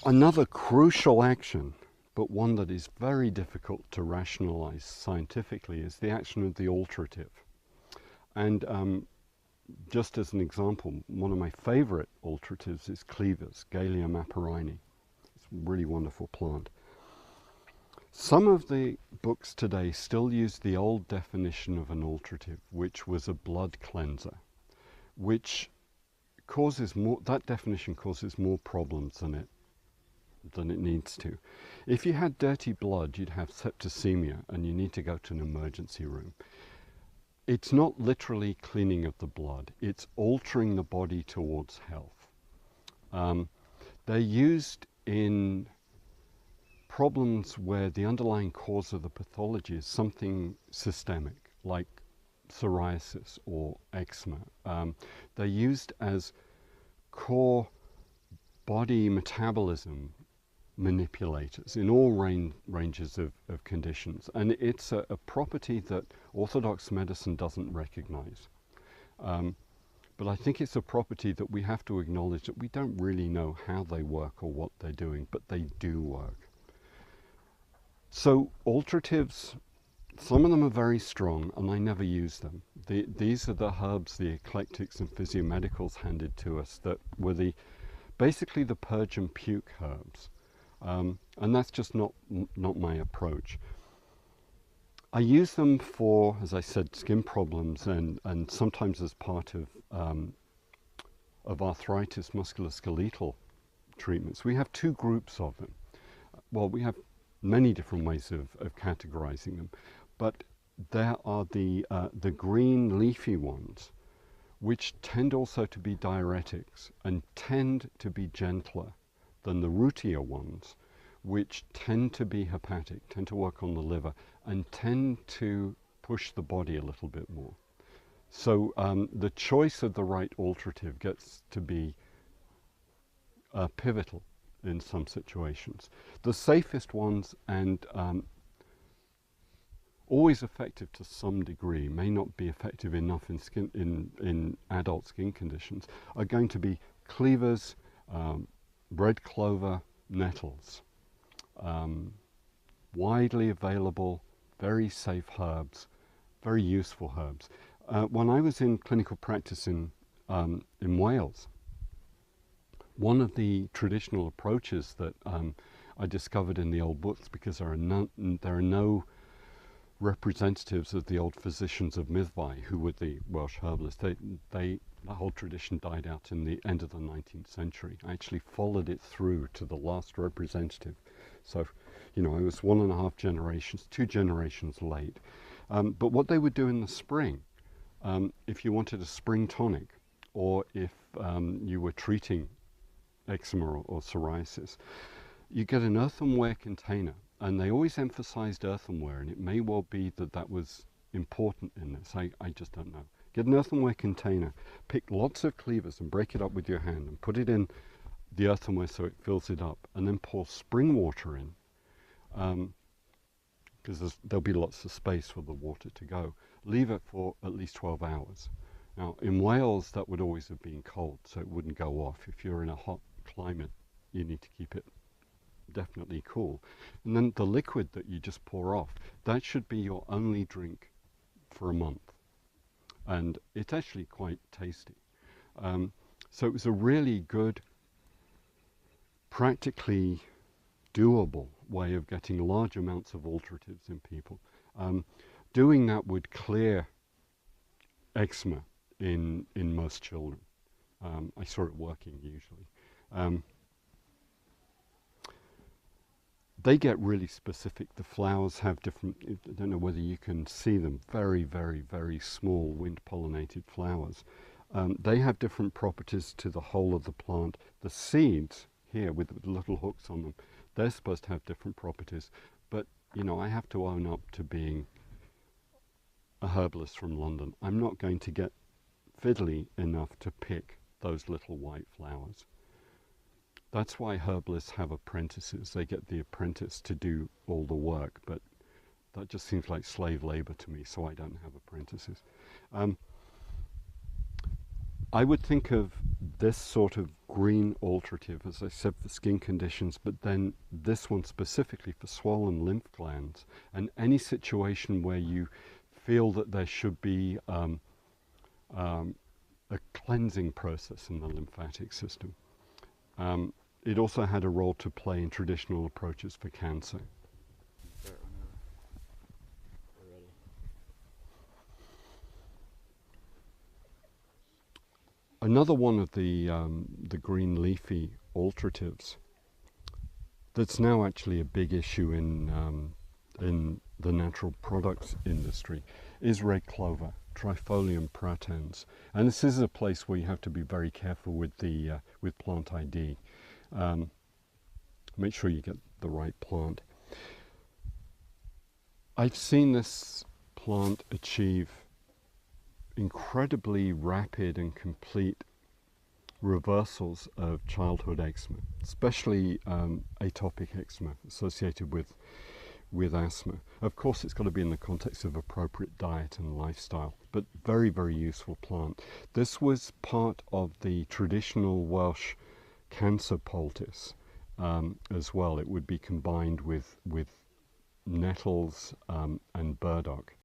Another crucial action, but one that is very difficult to rationalize scientifically, is the action of the alterative. And just as an example, one of my favorite alteratives is cleavers, Galea maparini. It's a really wonderful plant. Some of the books today still use the old definition of an alterative, which was a blood cleanser, which causes more, that definition causes more problems than it needs to. If you had dirty blood, you'd have septicemia and you need to go to an emergency room. It's not literally cleaning of the blood, it's altering the body towards health. They're used in problems where the underlying cause of the pathology is something systemic, like psoriasis or eczema. They're used as core body metabolism manipulators in all ranges of conditions. And it's a property that orthodox medicine doesn't recognize. But I think it's a property that we have to acknowledge that we don't really know how they work or what they're doing, but they do work. So alteratives, some of them are very strong and I never use them. These are the herbs the eclectics and physiomedicals handed to us that were basically the purge and puke herbs. And that's just not my approach. I use them for, as I said, skin problems and sometimes as part of arthritis, musculoskeletal treatments. We have two groups of them. Well, we have many different ways of categorizing them, but there are the green leafy ones, which tend also to be diuretics and tend to be gentler than the rootier ones, which tend to be hepatic, tend to work on the liver, and tend to push the body a little bit more. So the choice of the right alterative gets to be pivotal in some situations. The safest ones and always effective to some degree, may not be effective enough in adult skin conditions, are going to be cleavers, red clover, nettles. Widely available, very safe herbs, very useful herbs. When I was in clinical practice in Wales, one of the traditional approaches that I discovered in the old books, because there are no representatives of the old physicians of Myddfai, who were the Welsh herbalists. The whole tradition died out in the end of the 19th century. I actually followed it through to the last representative. So, I was 1.5 generations, 2 generations late. But what they would do in the spring, if you wanted a spring tonic, or if you were treating eczema or psoriasis, you get an earthenware container. And they always emphasized earthenware, and it may well be that that was important in this. I just don't know. Get an earthenware container, pick lots of cleavers and break it up with your hand and put it in the earthenware so it fills it up, and then pour spring water in, because there'll be lots of space for the water to go. Leave it for at least 12 hours. Now, in Wales, that would always have been cold, so it wouldn't go off. If you're in a hot climate, you need to keep it definitely cool. And then the liquid that you just pour off, that should be your only drink for a month. And it's actually quite tasty. So it was a really good, practically doable way of getting large amounts of alteratives in people. Doing that would clear eczema in most children. I saw it working usually. They get really specific. The flowers have different, I don't know whether you can see them, very, very, very small wind-pollinated flowers. They have different properties to the whole of the plant. The seeds here with the little hooks on them, they're supposed to have different properties. But, I have to own up to being a herbalist from London. I'm not going to get fiddly enough to pick those little white flowers. That's why herbalists have apprentices. They get the apprentice to do all the work, but that just seems like slave labor to me, so I don't have apprentices. I would think of this sort of green alterative, as I said, for skin conditions, but then this one specifically for swollen lymph glands, and any situation where you feel that there should be a cleansing process in the lymphatic system. It also had a role to play in traditional approaches for cancer. Another one of the green leafy alteratives that's now actually a big issue in the natural products industry is red clover, Trifolium pratense, and this is a place where you have to be very careful with the with plant ID. Make sure you get the right plant. I've seen this plant achieve incredibly rapid and complete reversals of childhood eczema, especially atopic eczema associated with asthma. Of course, it's got to be in the context of appropriate diet and lifestyle, but very, very useful plant. This was part of the traditional Welsh cancer poultice as well. It would be combined with nettles and burdock.